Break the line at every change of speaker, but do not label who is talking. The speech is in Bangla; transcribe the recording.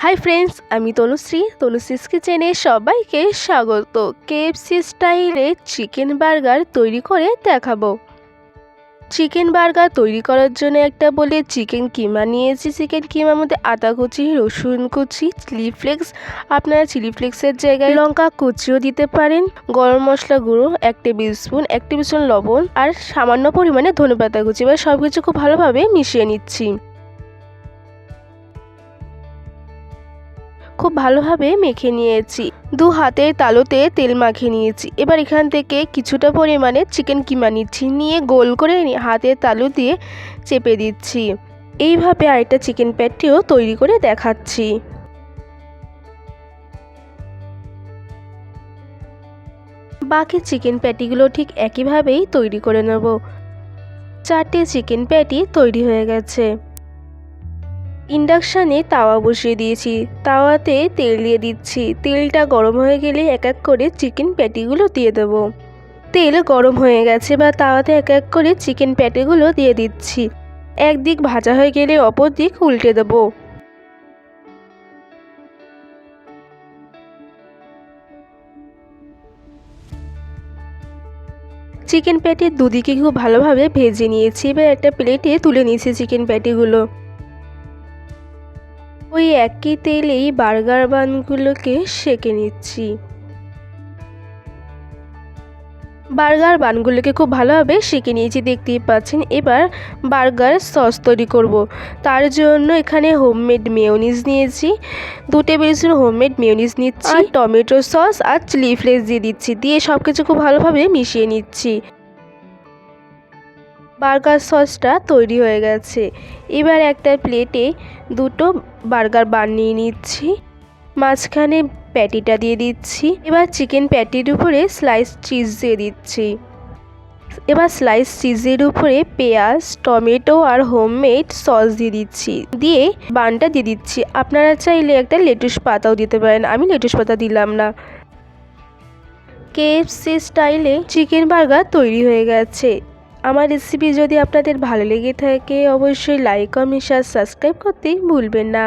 হাই ফ্রেন্ডস, আমি তনুশ্রীস কিচেনে সবাইকে স্বাগত। কেএফসি স্টাইলে চিকেন বার্গার তৈরি করে দেখাবো। চিকেন বার্গার তৈরি করার জন্য একটা বলে চিকেন কিমা নিয়েছি। চিকেন কিমার মধ্যে আদা কুচি, রসুন কুচি, চিলি ফ্লেক্স, আপনারা চিলি ফ্লেক্সের জায়গায় লঙ্কা কুচিও দিতে পারেন, গরম মশলা গুঁড়ো 1 টেবিল স্পুন, 1 টেবিল স্পুন লবণ আর সামান্য পরিমাণে ধনেপাতা কুচি। এবার সব কিছু খুব ভালোভাবে মিশিয়ে নিচ্ছি। খুব ভালোভাবে মেখে নিয়েছি। 2 হাতের তালুতে তেল মাখিয়ে নিয়েছি। এবার এখান থেকে কিছুটা পরিমাণে চিকেন কিমা নিচ্ছি, নিয়ে গোল করে হাতের তালু দিয়ে চেপে দিচ্ছি। এইভাবে আরেকটা চিকেন প্যাটিও তৈরি করে দেখাচ্ছি। বাকি চিকেন প্যাটিগুলো ঠিক একইভাবেই তৈরি করে নেব। 4টে চিকেন প্যাটি তৈরি হয়ে গেছে। ইন্ডাকশানে তাওয়া বসিয়ে দিয়েছি, তাওয়াতে তেল দিয়ে দিচ্ছি। তেলটা গরম হয়ে গেলে এক এক করে চিকেন প্যাটিগুলো দিয়ে দেব। তেল গরম হয়ে গেছে, বা তাওয়াতে এক এক করে চিকেন প্যাটিগুলো দিয়ে দিচ্ছি। একদিক ভাজা হয়ে গেলে অপর দিক উল্টে দেব। চিকেন প্যাটির দুদিকে খুব ভালোভাবে ভেজে নিয়েছি। এবার একটা প্লেটে তুলে নিয়েছি চিকেন প্যাটিগুলো। ওই একই তেলেই বার্গার বানগুলোকে সেঁকে নিচ্ছি। বার্গার বানগুলোকে খুব ভালোভাবে সেঁকে নিয়েছি, দেখতেই পাচ্ছেন। এবার বার্গার সস তৈরি করব। তার জন্য এখানে হোমমেড মেয়োনিজ নিয়েছি, 2 টেবিল স্পুন হোমমেড মেয়োনিজ নিচ্ছি, আর টমেটো সস আর চিলি ফ্লেক্স দিয়ে দিচ্ছি। দিয়ে সব কিছু খুব ভালোভাবে মিশিয়ে নিচ্ছি। বার্গার সসটা তৈরি হয়ে গেছে। এবার একটা প্লেটে 2টো বার্গার বান নিয়ে নিচ্ছি, মাঝখানে প্যাটিটা দিয়ে দিচ্ছি। এবার চিকেন প্যাটির উপরে স্লাইস চিজ দিয়ে দিচ্ছি। এবার স্লাইস চিজের উপরে পেঁয়াজ, টমেটো আর হোমমেড সস দিয়ে দিচ্ছি, দিয়ে বানটা দিয়ে দিচ্ছি। আপনারা চাইলে একটা লেটুস পাতাও দিতে পারেন, আমি লেটুস পাতা দিলাম না। কেএফসি স্টাইলে চিকেন বার্গার তৈরি হয়ে গেছে। আমার রেসিপি যদি আপনাদের ভালো লেগে থাকে অবশ্যই লাইক, কমেন্ট, শেয়ার, সাবস্ক্রাইব করতে ভুলবেন না।